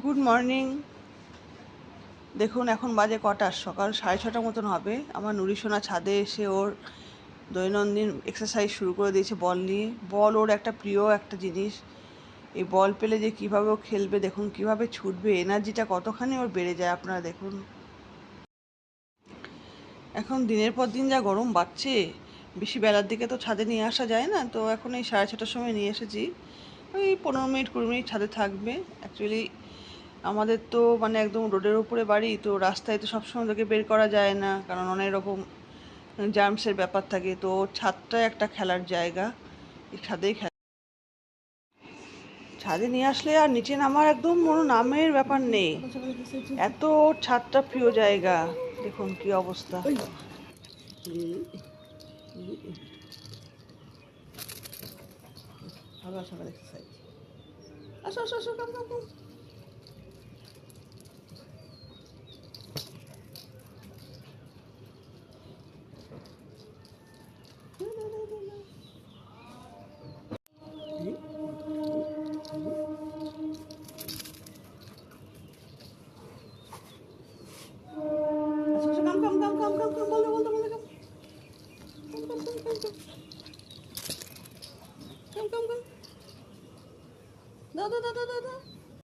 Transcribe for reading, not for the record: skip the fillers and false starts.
Good morning. দেখুন এখন বাজে কটা, সকাল 6:30 মতন হবে। আমার নুরিসোনা ছাদে এসে ওর দৈনন্দিন এক্সারসাইজ শুরু করে দিয়েছে বল নিয়ে। বল ওর একটা প্রিয় একটা জিনিস। এই বল পেলে যে কীভাবে ও খেলবে, দেখুন কীভাবে ছুটবে, এনার্জিটা কতখানি ওর বেড়ে যায় আপনারা দেখুন। এখন দিনের পর দিন যা গরম বাড়ছে, বেশি বেলার দিকে তো ছাদে নিয়ে আসা যায় না, তো এখন এই 6:30টার সময় নিয়ে এসেছি। ওই 15 মিনিট 20 মিনিট ছাদে থাকবে। অ্যাকচুয়ালি আমাদের তো মানে একদম রোডের উপরে বাড়ি, তো রাস্তায় তো সবসময় ওদেরকে বের করা যায় না, কারণ অনেক রকম জার্মসের ব্যাপার থাকে। তো ছাদটা একটা খেলার জায়গা, এই ছাদেই ছাদে নিয়ে আসলে আর নিচে নামার একদম কোনো নামের ব্যাপার নেই, এত ছাদটা প্রিয় জায়গা। দেখুন কি অবস্থা। সকাল সকাল এক্সারসাইজ। আসো আসো আসো, কাম কাম কাম।